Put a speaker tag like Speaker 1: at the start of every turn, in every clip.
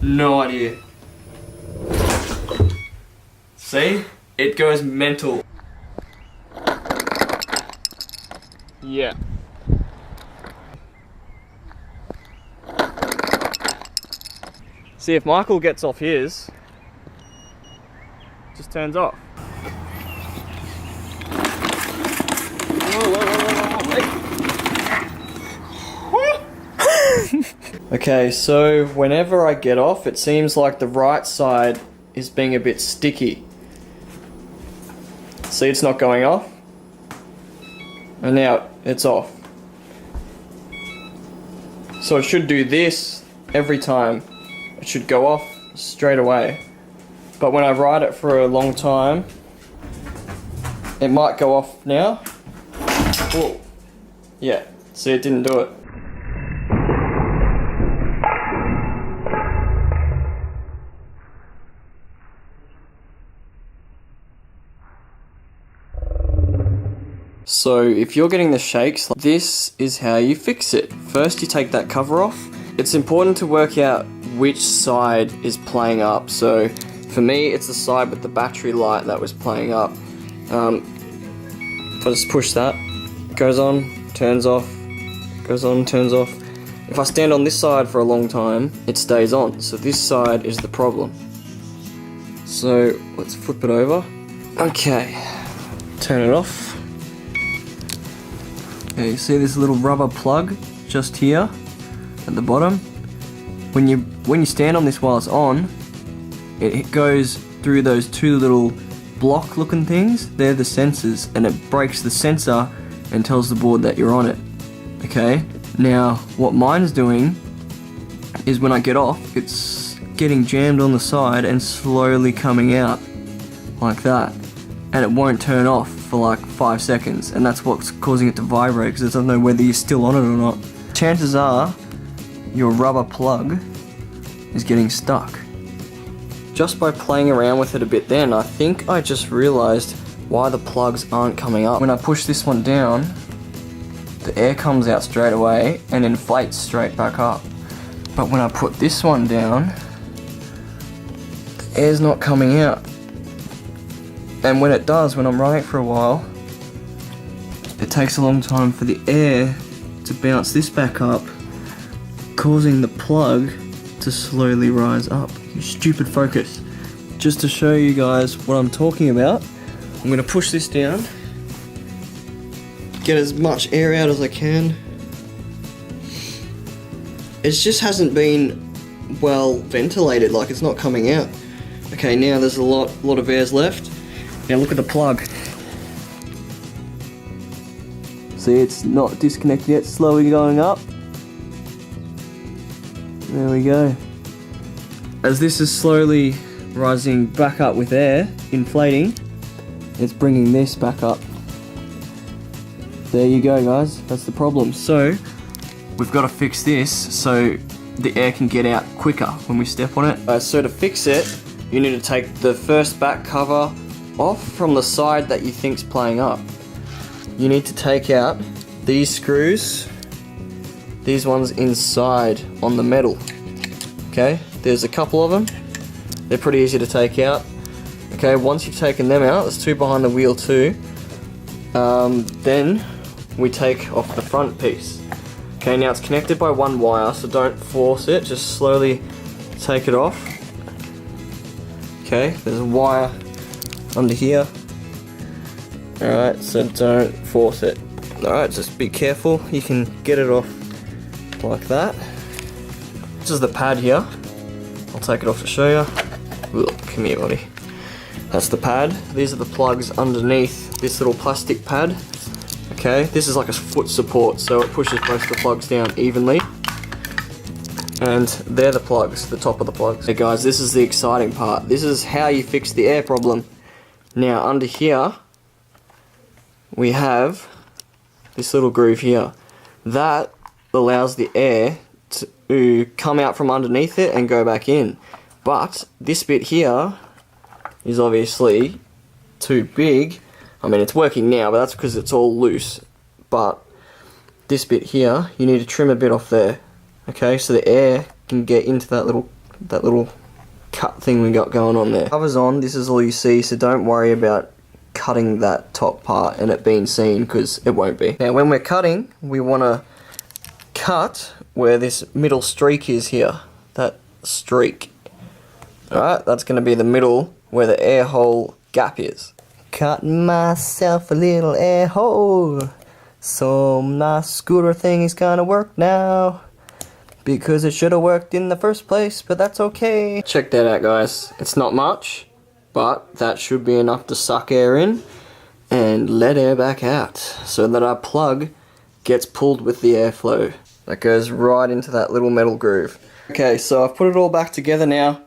Speaker 1: No idea. See? It goes mental. Yeah. See, if Michael gets off his, it just turns off. Okay, so whenever I get off, it seems like the right side is being a bit sticky. See, it's not going off. And now it's off. So it should do this every time. It should go off straight away. But when I ride it for a long time, it might go off now. Whoa. Yeah, see, it didn't do it. So if you're getting the shakes, this is how you fix it. First you take that cover off. It's important to work out which side is playing up. So for me, it's the side with the battery light that was playing up. If I just push that, it goes on, turns off, goes on, turns off. If I stand on this side for a long time, it stays on. So this side is the problem. So let's flip it over. Okay, turn it off. Okay, you see this little rubber plug just here at the bottom? When you stand on this while it's on, it goes through those two little block looking things. They're the sensors, and it breaks the sensor and tells the board that you're on it. Okay, now what mine's doing is when I get off, it's getting jammed on the side and slowly coming out like that, and it won't turn off for like 5 seconds, and that's what's causing it to vibrate, because it doesn't know whether you're still on it or not. Chances are your rubber plug is getting stuck. Just by playing around with it a bit then, I think I just realized why the plugs aren't coming up. When I push this one down, the air comes out straight away and inflates straight back up. But when I put this one down, the air's not coming out. And when it does, when I'm riding for a while, it takes a long time for the air to bounce this back up, causing the plug to slowly rise up. You stupid focus. Just to show you guys what I'm talking about, I'm going to push this down, get as much air out as I can. It just hasn't been well ventilated, like it's not coming out. Okay, now there's a lot of air's left. Now look at the plug. See, it's not disconnected yet, slowly going up. There we go. As this is slowly rising back up with air, inflating, it's bringing this back up. There you go, guys, that's the problem. So, we've got to fix this so the air can get out quicker when we step on it. So to fix it, you need to take the first back cover off from the side that you think's playing up. You need to take out these screws, these ones inside on the metal. Okay, there's a couple of them. They're pretty easy to take out. Okay, once you've taken them out, there's two behind the wheel too. Then we take off the front piece. Okay, now it's connected by one wire, so don't force it, just slowly take it off. Okay, there's a wire under here. Alright, so don't force it. Alright, just be careful. You can get it off like that. This is the pad here. I'll take it off to show you. Ugh, come here, buddy. That's the pad. These are the plugs underneath this little plastic pad. Okay, this is like a foot support, so it pushes both the plugs down evenly. And they're the plugs, the top of the plugs. Hey guys, this is the exciting part. This is how you fix the air problem. Now under here, we have this little groove here. That allows the air to come out from underneath it and go back in. But this bit here is obviously too big. I mean, it's working now, but that's because it's all loose. But this bit here, you need to trim a bit off there. Okay, so the air can get into that little that little cut thing we got going on there. Cover's on, this is all you see, so don't worry about cutting that top part and it being seen, because it won't be. Now when we're cutting, we want to cut where this middle streak is here. That streak. Alright, that's going to be the middle where the air hole gap is. Cut myself a little air hole, so my scooter thing is gonna work now, because it should have worked in the first place, but that's okay. Check that out, guys. It's not much, but that should be enough to suck air in and let air back out, so that our plug gets pulled with the airflow. That goes right into that little metal groove. Okay, so I've put it all back together now.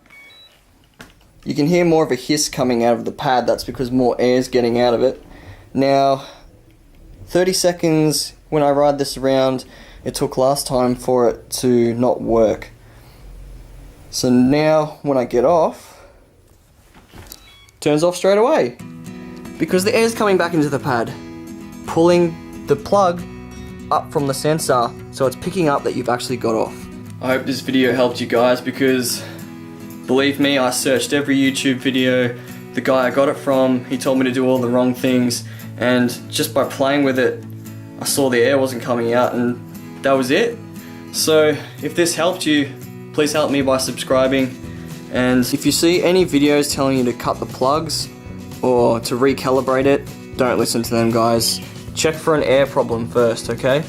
Speaker 1: You can hear more of a hiss coming out of the pad. That's because more air is getting out of it. Now, 30 seconds when I ride this around, it took last time for it to not work. So now when I get off, it turns off straight away, because the air is coming back into the pad, pulling the plug up from the sensor, so it's picking up that you've actually got off. I hope this video helped you guys, because believe me, I searched every YouTube video. The guy I got it from, he told me to do all the wrong things, and just by playing with it, I saw the air wasn't coming out, and that was it. So if this helped you, please help me by subscribing, and if you see any videos telling you to cut the plugs or to recalibrate it, don't listen to them, guys. Check for an air problem first, okay?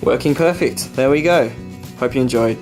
Speaker 1: Working perfect. There we go. Hope you enjoyed.